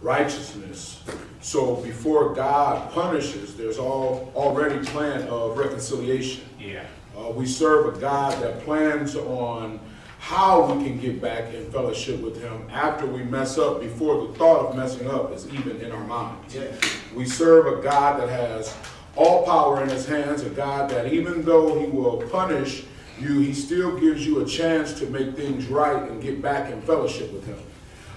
righteousness. So before God punishes, there's already plan of reconciliation. Yeah. We serve a God that plans on how we can get back in fellowship with him after we mess up, before the thought of messing up is even in our minds. Yeah. We serve a God that has all power in his hands, a God that even though he will punish you, he still gives you a chance to make things right and get back in fellowship with him.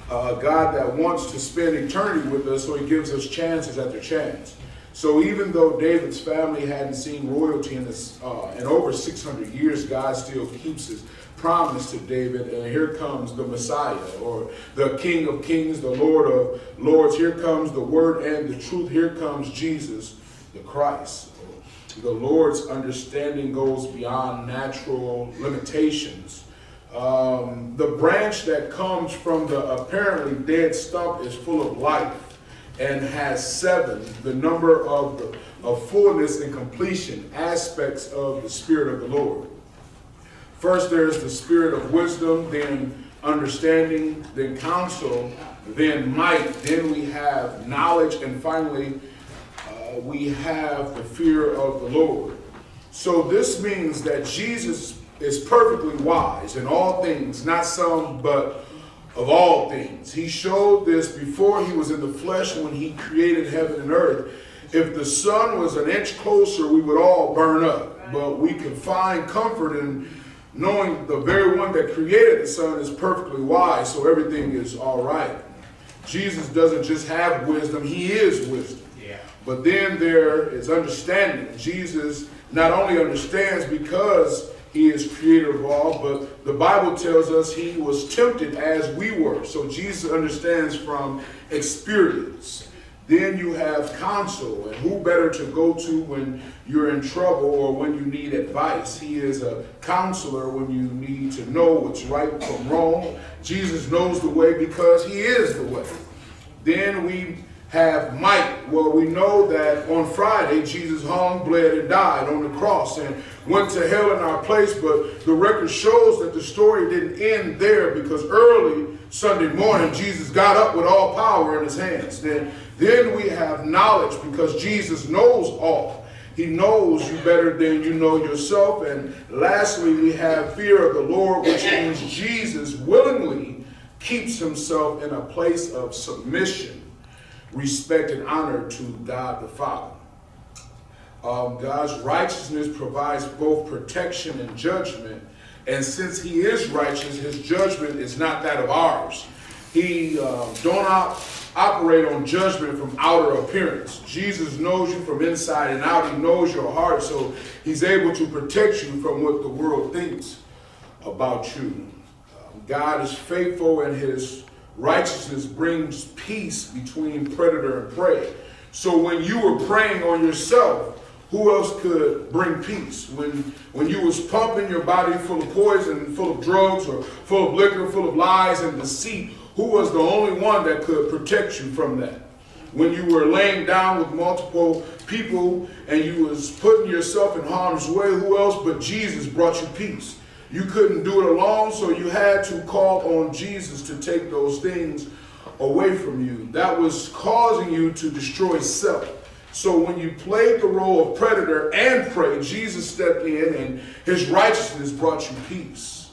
A God that wants to spend eternity with us, so he gives us chances after chance. So even though David's family hadn't seen royalty in over 600 years, God still keeps his promise to David. And here comes the Messiah, or the King of Kings, the Lord of Lords. Here comes the Word and the truth. Here comes Jesus, the Christ. The Lord's understanding goes beyond natural limitations. The branch that comes from the apparently dead stump is full of life and has 7, the number of fullness and completion, aspects of the Spirit of the Lord. First, there's the spirit of wisdom, then understanding, then counsel, then might, then we have knowledge, and finally, we have the fear of the Lord. So this means that Jesus is perfectly wise in all things, not some, but of all things. He showed this before he was in the flesh when he created heaven and earth. If the sun was an inch closer, we would all burn up. But we can find comfort in knowing the very one that created the sun is perfectly wise, so everything is all right. Jesus doesn't just have wisdom, he is wisdom. Yeah. But then there is understanding. Jesus not only understands because he is creator of all, but the Bible tells us he was tempted as we were. So Jesus understands from experience. Then you have counsel, and who better to go to when you're in trouble or when you need advice? He is a counselor when you need to know what's right from wrong. Jesus knows the way because he is the way. Then we have might. Well, we know that on Friday, Jesus hung, bled, and died on the cross and went to hell in our place, but the record shows that the story didn't end there, because early Sunday morning, Jesus got up with all power in his hands. Then we have knowledge, because Jesus knows all. He knows you better than you know yourself. And lastly, we have fear of the Lord, which means Jesus willingly keeps himself in a place of submission, respect, and honor to God the Father. God's righteousness provides both protection and judgment. And since he is righteous, his judgment is not that of ours. He don't operate on judgment from outer appearance. Jesus knows you from inside and out. He knows your heart, so he's able to protect you from what the world thinks about you. God is faithful, and his righteousness brings peace between predator and prey. So when you were preying on yourself, who else could bring peace? When you was pumping your body full of poison, full of drugs, or full of liquor, full of lies and deceit, who was the only one that could protect you from that? When you were laying down with multiple people and you was putting yourself in harm's way, who else but Jesus brought you peace? You couldn't do it alone, so you had to call on Jesus to take those things away from you. That was causing you to destroy self. So when you played the role of predator and prey, Jesus stepped in and his righteousness brought you peace.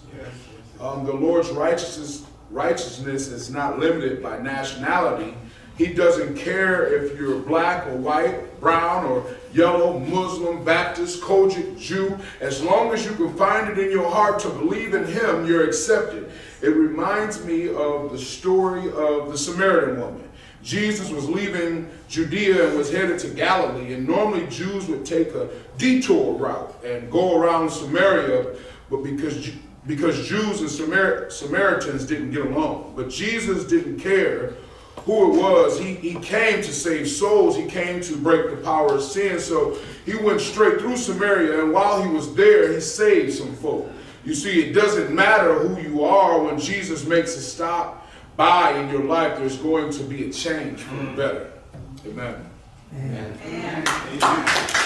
The Lord's righteousness is not limited by nationality. He doesn't care if you're black or white, brown or yellow, Muslim, Baptist, Kojic, Jew. As long as you can find it in your heart to believe in him, you're accepted. It reminds me of the story of the Samaritan woman. Jesus was leaving Judea and was headed to Galilee, and normally Jews would take a detour route and go around Samaria, but because Jews and Samaritans didn't get along. But Jesus didn't care who it was. He came to save souls. He came to break the power of sin. So he went straight through Samaria, and while he was there, he saved some folk. You see, it doesn't matter who you are. When Jesus makes a stop by in your life, there's going to be a change for the better. Amen. Amen. Amen.